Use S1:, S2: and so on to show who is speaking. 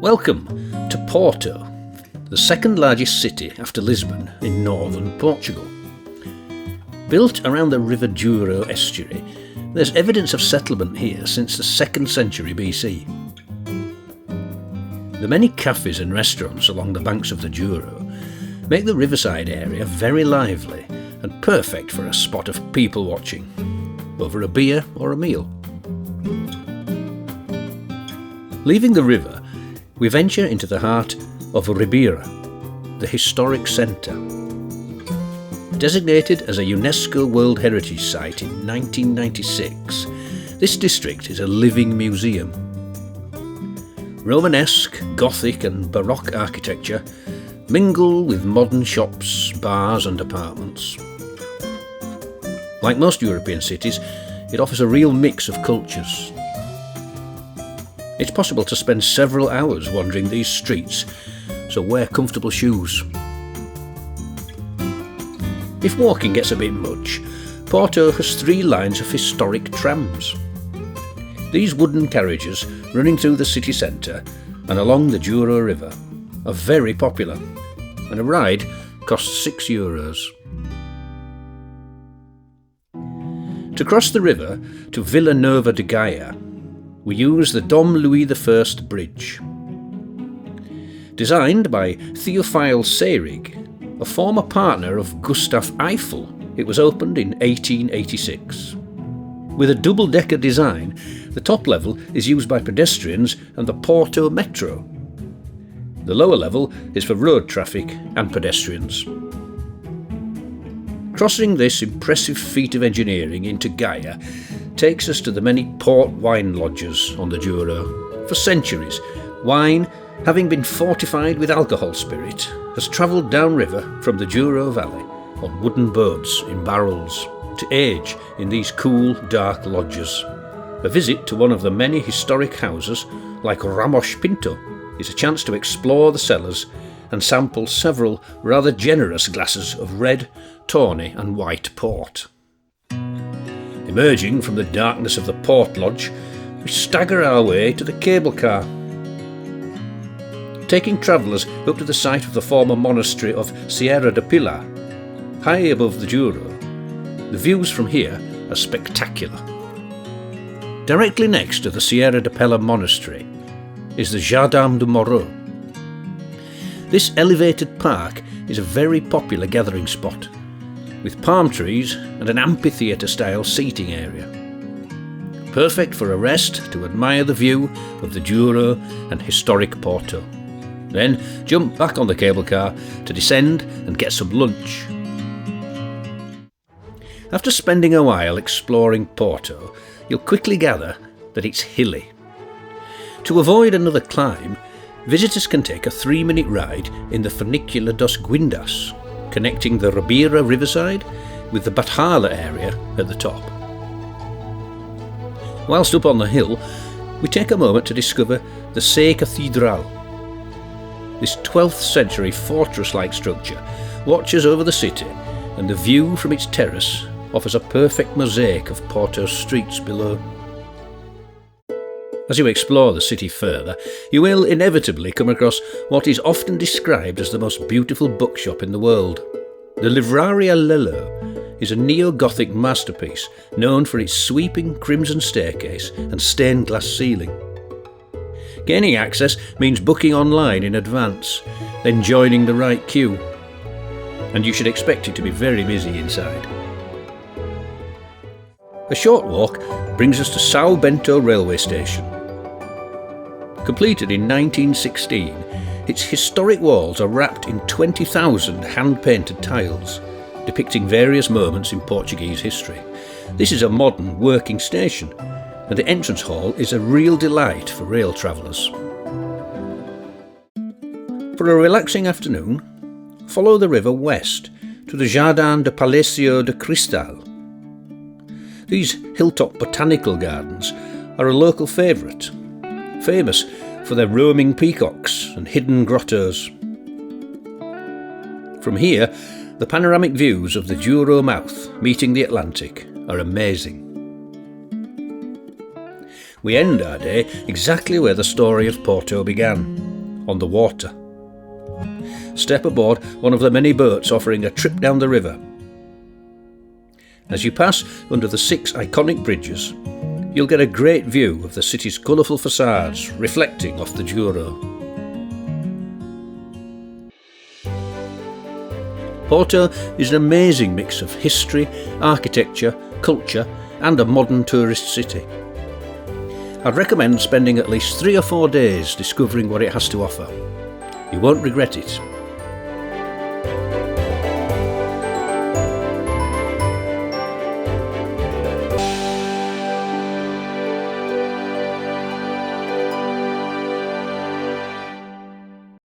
S1: Welcome to Porto, the second largest city after Lisbon in northern Portugal. Built around the River Douro estuary, there's evidence of settlement here since the 2nd century BC. The many cafes and restaurants along the banks of the Douro make the riverside area very lively and perfect for a spot of people watching, over a beer or a meal. Leaving the river, we venture into the heart of Ribeira, the historic centre. Designated as a UNESCO World Heritage Site in 1996, this district is a living museum. Romanesque, Gothic and Baroque architecture mingle with modern shops, bars and apartments. Like most European cities, it offers a real mix of cultures. It's possible to spend several hours wandering these streets, so wear comfortable shoes. If walking gets a bit much, Porto has 3 lines of historic trams. These wooden carriages running through the city centre and along the Douro River are very popular, and a ride costs €6. To cross the river to Vila Nova de Gaia, we use the Dom Luís I Bridge. Designed by Theophile Seyrig, a former partner of Gustave Eiffel, it was opened in 1886. With a double-decker design, the top level is used by pedestrians and the Porto Metro. The lower level is for road traffic and pedestrians. Crossing this impressive feat of engineering into Gaia takes us to the many port wine lodges on the Douro. For centuries, wine, having been fortified with alcohol spirit, has travelled downriver from the Douro Valley on wooden boats in barrels to age in these cool, dark lodges. A visit to one of the many historic houses, like Ramos Pinto, is a chance to explore the cellars and sample several rather generous glasses of red, tawny and white port. Emerging from the darkness of the port lodge, we stagger our way to the cable car. Taking travellers up to the site of the former monastery of Sierra de Pilar, high above the Douro, the views from here are spectacular. Directly next to the Sierra de Pilar monastery is the Jardim do Morro. This elevated park is a very popular gathering spot, with palm trees and an amphitheatre-style seating area. Perfect for a rest to admire the view of the Douro and historic Porto. Then jump back on the cable car to descend and get some lunch. After spending a while exploring Porto, you'll quickly gather that it's hilly. To avoid another climb, visitors can take a 3-minute ride in the Funicular dos Guindas, connecting the Ribeira riverside with the Bathala area at the top. Whilst up on the hill, we take a moment to discover the Sé Cathedral. This 12th century fortress-like structure watches over the city, and the view from its terrace offers a perfect mosaic of Porto's streets below. As you explore the city further, you will inevitably come across what is often described as the most beautiful bookshop in the world. The Livraria Lello is a neo-Gothic masterpiece known for its sweeping crimson staircase and stained glass ceiling. Gaining access means booking online in advance, then joining the right queue, and you should expect it to be very busy inside. A short walk brings us to São Bento railway station. Completed in 1916, its historic walls are wrapped in 20,000 hand-painted tiles, depicting various moments in Portuguese history. This is a modern working station, and the entrance hall is a real delight for rail travellers. For a relaxing afternoon, follow the river west to the Jardim de Palácio de Cristal. These hilltop botanical gardens are a local favourite, famous for their roaming peacocks and hidden grottos. From here, the panoramic views of the Douro mouth meeting the Atlantic are amazing. We end our day exactly where the story of Porto began, on the water. Step aboard one of the many boats offering a trip down the river. As you pass under the 6 iconic bridges, you'll get a great view of the city's colourful facades reflecting off the Douro. Porto is an amazing mix of history, architecture, culture and a modern tourist city. I'd recommend spending at least 3 or 4 days discovering what it has to offer. You won't regret it.